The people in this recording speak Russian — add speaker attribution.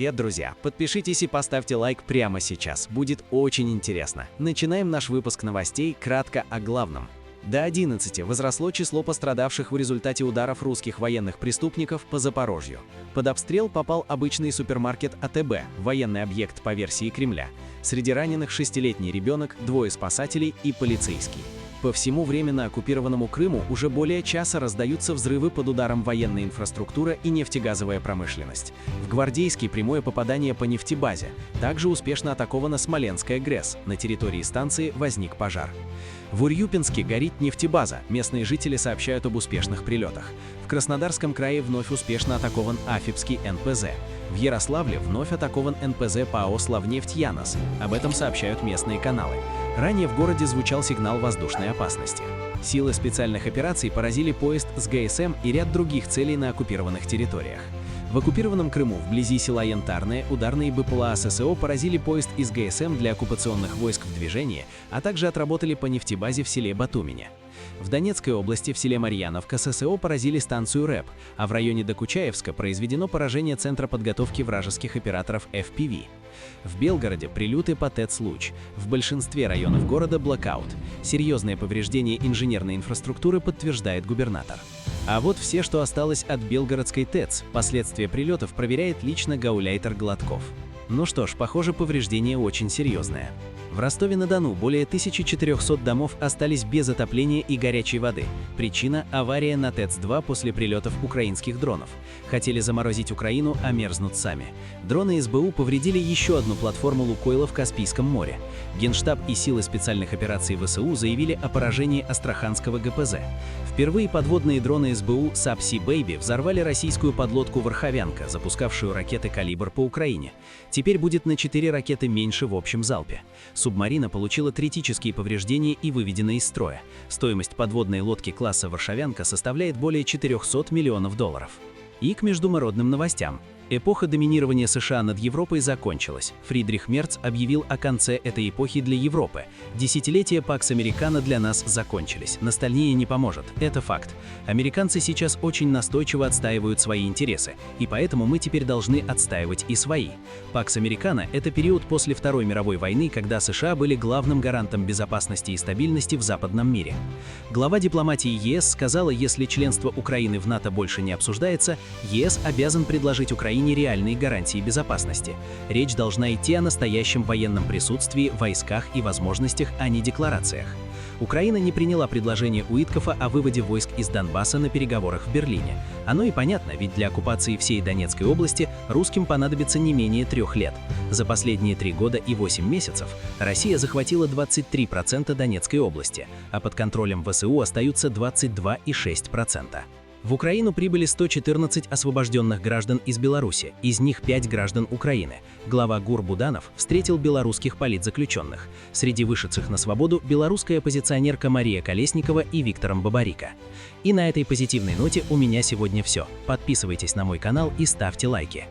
Speaker 1: Привет, друзья! Подпишитесь и поставьте лайк прямо сейчас, будет очень интересно. Начинаем наш выпуск новостей кратко о главном. До 11 возросло число пострадавших в результате ударов русских военных преступников по Запорожью. Под обстрел попал обычный супермаркет АТБ, военный объект по версии Кремля. Среди раненых 6-летний ребенок, 2 спасателей и полицейский. По всему временно оккупированному Крыму уже более часа раздаются взрывы под ударом военной инфраструктуры и нефтегазовая промышленность. В Гвардейске прямое попадание по нефтебазе. Также успешно атакована Смоленская ГРЭС. На территории станции возник пожар. В Урюпинске горит нефтебаза. Местные жители сообщают об успешных прилетах. В Краснодарском крае вновь успешно атакован Афипский НПЗ. В Ярославле вновь атакован НПЗ ПАО «Славнефть Янос». Об этом сообщают местные каналы. Ранее в городе звучал сигнал воздушной опасности. Силы специальных операций поразили поезд с ГСМ и ряд других целей на оккупированных территориях. В оккупированном Крыму, вблизи села Янтарное, ударные БПЛА ССО поразили поезд из ГСМ для оккупационных войск в движении, а также отработали по нефтебазе в селе Батумине. В Донецкой области в селе Марьяновка ССО поразили станцию РЭП, а в районе Докучаевска произведено поражение Центра подготовки вражеских операторов FPV. В Белгороде прилеты по ТЭЦ-Луч. В большинстве районов города блокаут. Серьезное повреждение инженерной инфраструктуры подтверждает губернатор. А вот все, что осталось от Белгородской ТЭЦ. Последствия прилетов проверяет лично гауляйтер Гладков. Ну что ж, похоже, повреждение очень серьезное. В Ростове-на-Дону более 1400 домов остались без отопления и горячей воды. Причина – авария на ТЭЦ-2 после прилетов украинских дронов. Хотели заморозить Украину, а мерзнут сами. Дроны СБУ повредили еще одну платформу Лукойла в Каспийском море. Генштаб и силы специальных операций ВСУ заявили о поражении Астраханского ГПЗ. Впервые подводные дроны СБУ Сапси Бэйби взорвали российскую подлодку «Варховянка», запускавшую ракеты «Калибр» по Украине. Теперь будет на 4 ракеты меньше в общем залпе. Субмарина получила критические повреждения и выведена из строя. Стоимость подводной лодки класса «Варшавянка» составляет более 400 миллионов долларов. И к международным новостям. Эпоха доминирования США над Европой закончилась. Фридрих Мерц объявил о конце этой эпохи для Европы. Десятилетия Пакс Американо для нас закончились. Ностальгия не поможет. Это факт. Американцы сейчас очень настойчиво отстаивают свои интересы, и поэтому мы теперь должны отстаивать и свои. Пакс Американо – это период после Второй мировой войны, когда США были главным гарантом безопасности и стабильности в западном мире. Глава дипломатии ЕС сказала, если членство Украины в НАТО больше не обсуждается, ЕС обязан предложить Украине реальные гарантии безопасности. Речь должна идти о настоящем военном присутствии, войсках и возможностях, а не декларациях. Украина не приняла предложение Уиткофа о выводе войск из Донбасса на переговорах в Берлине. Оно и понятно, ведь для оккупации всей Донецкой области русским понадобится не менее 3 лет. За последние 3 года и 8 месяцев Россия захватила 23% Донецкой области, а под контролем ВСУ остаются 22,6%. В Украину прибыли 114 освобожденных граждан из Беларуси, из них 5 граждан Украины. Глава ГУР Буданов встретил белорусских политзаключенных. Среди вышедших на свободу белорусская оппозиционерка Мария Колесникова и Виктором Бабарико. И на этой позитивной ноте у меня сегодня все. Подписывайтесь на мой канал и ставьте лайки.